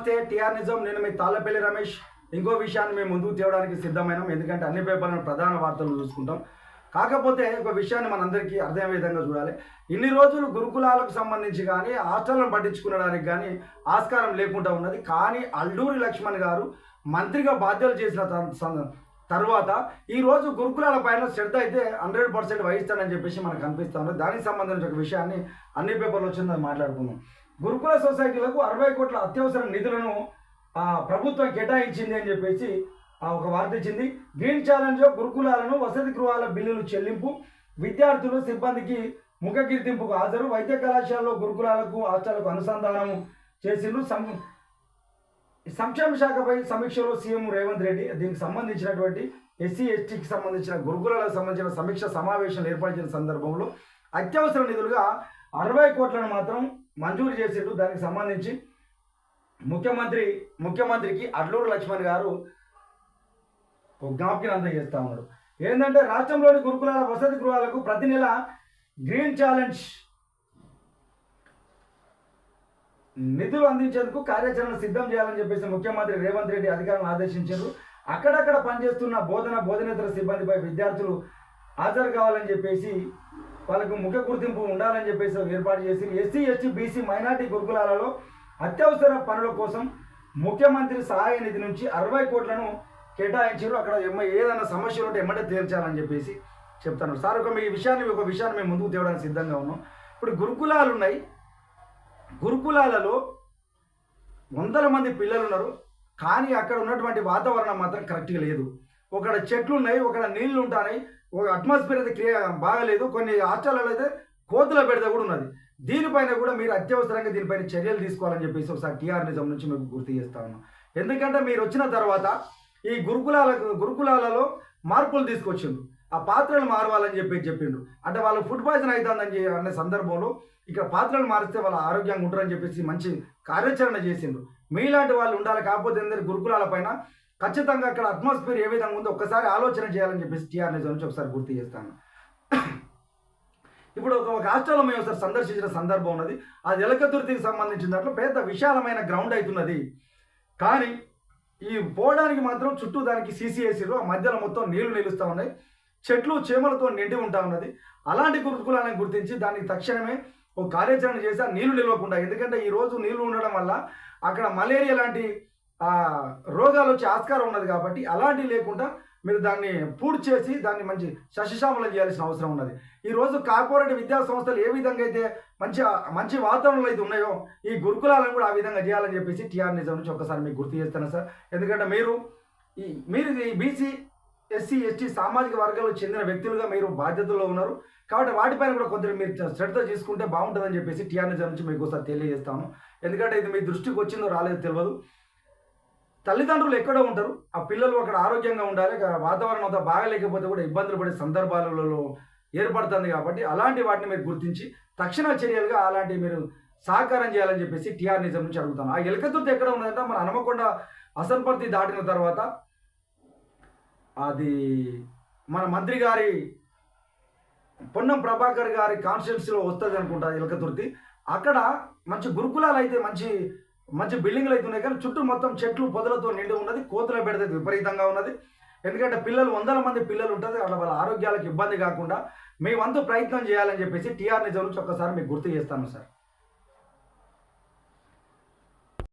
నమస్తే టిఆర్ నిజం. నేను మీ తాళ్ళపల్లి రమేష్. ఇంకో విషయాన్ని మేము ముందుకు తేవడానికి సిద్ధమైనాం, ఎందుకంటే అన్ని పేపర్లను ప్రధాన వార్తలు చూసుకుంటాం. కాకపోతే ఒక విషయాన్ని మనందరికీ అర్థమయ్యే విధంగా చూడాలి. ఇన్ని రోజులు గురుకులాలకు సంబంధించి కానీ హాస్టళ్లను పట్టించుకునడానికి కానీ ఆస్కారం లేకుండా ఉన్నది. కానీ అల్లూరి లక్ష్మణ్ గారు మంత్రిగా బాధ్యతలు చేసిన తర్వాత ఈరోజు గురుకులాల పైన శ్రద్ధ అయితే 100% వహిస్తాడని చెప్పేసి మనకు అనిపిస్తూ ఉన్నది. దానికి సంబంధించిన ఒక విషయాన్ని అన్ని పేపర్లు వచ్చిందని మాట్లాడుకుందాం. గురుకుల సొసైటీలకు 60 కోట్ల అత్యవసర నిధులను ప్రభుత్వం కేటాయించింది అని చెప్పేసి ఒక వార్త ఇచ్చింది. గ్రీన్ ఛాలెంజ్లో గురుకులాలను వసతి గృహాల బిల్లులు చెల్లింపు, విద్యార్థులు సిబ్బందికి ముఖ కీర్తింపుకు హాజరు, వైద్య కళాశాలలో గురుకులాలకు హాస్టళ్లకు అనుసంధానం చేసిండ్రు. సంక్షేమ శాఖపై సమీక్షలో సీఎం రేవంత్ రెడ్డి దీనికి సంబంధించినటువంటి ఎస్సీ ఎస్టీకి సంబంధించిన గురుకులాలకు సంబంధించిన సమీక్ష సమావేశం ఏర్పరిచిన సందర్భంలో అత్యవసర నిధులుగా 60 కోట్లను మాత్రం మంజూరు చేసిండ్రు. దానికి సంబంధించి ముఖ్యమంత్రికి అల్లూరి లక్ష్మణ్ గారు జ్ఞాపకం అందజేస్తా ఉన్నారు. ఏంటంటే రాష్ట్రంలోని గురుకులాల వసతి గృహాలకు ప్రతి నెల గ్రీన్ ఛాలెంజ్ నిధులు అందించేందుకు కార్యాచరణ సిద్ధం చేయాలని చెప్పేసి ముఖ్యమంత్రి రేవంత్ రెడ్డి అధికారులను ఆదేశించారు. అక్కడక్కడ పనిచేస్తున్న బోధనేతర సిబ్బందిపై విద్యార్థులు హాజరు కావాలని చెప్పేసి వాళ్ళకు ముఖ గుర్తింపు ఉండాలని చెప్పేసి ఏర్పాటు చేసి ఎస్సీ ఎస్టీ బీసీ మైనార్టీ గురుకులాలలో అత్యవసర పనుల కోసం ముఖ్యమంత్రి సహాయ నిధి నుంచి 60 కోట్లను కేటాయించారు. అక్కడ ఏదైనా సమస్యలు ఉంటే ఎమ్మటే తీర్చాలని చెప్పేసి చెప్తాను సార్. ఒక విషయాన్ని మేము ముందుకు తేవడానికి సిద్ధంగా ఉన్నాం. ఇప్పుడు గురుకులాలు ఉన్నాయి. గురుకులాలలో 100 మంది పిల్లలు ఉన్నారు. కానీ అక్కడ ఉన్నటువంటి వాతావరణం మాత్రం కరెక్ట్గా లేదు. ఒకడ చెట్లు ఉన్నాయి, ఒకడ నీళ్లు ఉంటాయి, ఒక అట్మాస్ఫియర్ అయితే బాగాలేదు. కొన్ని హాస్టళ్లలో అయితే కోతుల బెడద కూడా ఉన్నది. దీనిపైన కూడా మీరు అత్యవసరంగా దీనిపైన చర్యలు తీసుకోవాలని చెప్పేసి ఒకసారి టీఆర్ నిజం నుంచి మీకు గుర్తు చేస్తా ఉన్నాం. ఎందుకంటే మీరు వచ్చిన తర్వాత ఈ గురుకులాలలో మార్పులు తీసుకొచ్చిండ్రు. ఆ పాత్రలు మారవాలని చెప్పిండ్రు. అంటే వాళ్ళు ఫుడ్ పాయిజన్ అవుతుందని అనే సందర్భంలో ఇక్కడ పాత్రలు మారిస్తే వాళ్ళ ఆరోగ్యంగా ఉంటారని చెప్పేసి మంచి కార్యాచరణ చేసిండ్రు. మీలాంటి వాళ్ళు ఉండాలి. కాకపోతే అందరి గురుకులాల పైన ఖచ్చితంగా అక్కడ అట్మాస్ఫియర్ ఏ విధంగా ఉందో ఒక్కసారి ఆలోచన చేయాలని చెప్పేసి టీఆర్ నిజం నుంచి ఒకసారి గుర్తు చేస్తాను. ఇప్పుడు ఒక హాస్టల్లో మేము ఒకసారి సందర్శించిన సందర్భం ఉన్నది. అది ఎలకతుర్తికి సంబంధించిన దాంట్లో పెద్ద విశాలమైన గ్రౌండ్ అవుతున్నది. కానీ ఈ పోవడానికి మాత్రం చుట్టూ దానికి సీసీ వేసిర్రు. ఆ మధ్యలో మొత్తం నీళ్లు నిలుస్తూ ఉన్నాయి, చెట్లు చేమలతో నిండి ఉంటా ఉన్నది. అలాంటి గురుకులాలను గుర్తించి దానికి తక్షణమే ఒక కార్యాచరణ చేసి ఆ నీళ్లు నిలవకుండా, ఎందుకంటే ఈరోజు నీళ్లు ఉండడం వల్ల అక్కడ మలేరియా లాంటి రోగాలు వచ్చే ఆస్కారం ఉన్నది. కాబట్టి అలాంటివి లేకుండా మీరు దాన్ని పూర్తి చేసి దాన్ని మంచి సస్యశ్యామలం చేయాల్సిన అవసరం ఉన్నది. ఈరోజు కార్పొరేట్ విద్యా సంస్థలు ఏ విధంగా అయితే మంచి వాతావరణంలో అయితే ఉన్నాయో ఈ గురుకులాలను కూడా ఆ విధంగా చేయాలని చెప్పేసి టీఆర్ నిజం నుంచి ఒకసారి మీకు గుర్తు చేస్తాను సార్. ఎందుకంటే మీరు బీసీ ఎస్సీ ఎస్టీ సామాజిక వర్గాలకు చెందిన వ్యక్తులుగా మీరు బాధ్యతల్లో ఉన్నారు. కాబట్టి వాటిపైన కూడా కొంచెం మీరు శ్రద్ధ తీసుకుంటే బాగుంటుందని చెప్పేసి టీఆర్ నిజం నుంచి మీకు ఒకసారి తెలియజేస్తాను. ఎందుకంటే ఇది మీ దృష్టికి వచ్చిందో రాలేదో తెలియదు. తల్లిదండ్రులు ఎక్కడో ఉంటారు, ఆ పిల్లలు అక్కడ ఆరోగ్యంగా ఉండాలి. వాతావరణం అంతా బాగాలేకపోతే కూడా ఇబ్బందులు పడే సందర్భాలలో ఏర్పడుతుంది. కాబట్టి అలాంటి వాటిని మీరు గుర్తించి తక్షణ చర్యలుగా అలాంటివి మీరు సహకారం చేయాలని చెప్పేసి టీఆర్ నిజం నుంచి అడుగుతాను. ఆ ఎలకతుర్తి ఎక్కడ ఉన్నదంటే మన హనుమకొండ అసన్పర్తి దాటిన తర్వాత అది మన మంత్రి గారి పొన్నం ప్రభాకర్ గారి కాన్స్టిట్యున్సీలో వస్తుంది అనుకుంటా ఎలకతుర్తి. అక్కడ మంచి గురుకులాలు అయితే మంచి బిల్డింగ్లు అయితే ఉన్నాయి. కానీ చుట్టూ మొత్తం చెట్లు పొదలతో నిండి ఉన్నది. కోతుల బెడద విపరీతంగా ఉన్నది. ఎందుకంటే 100 మంది పిల్లలు ఉంటుంది. అక్కడ వాళ్ళ ఆరోగ్యాలకు ఇబ్బంది కాకుండా మీ వంతు ప్రయత్నం చేయాలని చెప్పేసి టీఆర్ నిజం నుంచి ఒక్కసారి మీకు గుర్తు చేస్తాను సార్.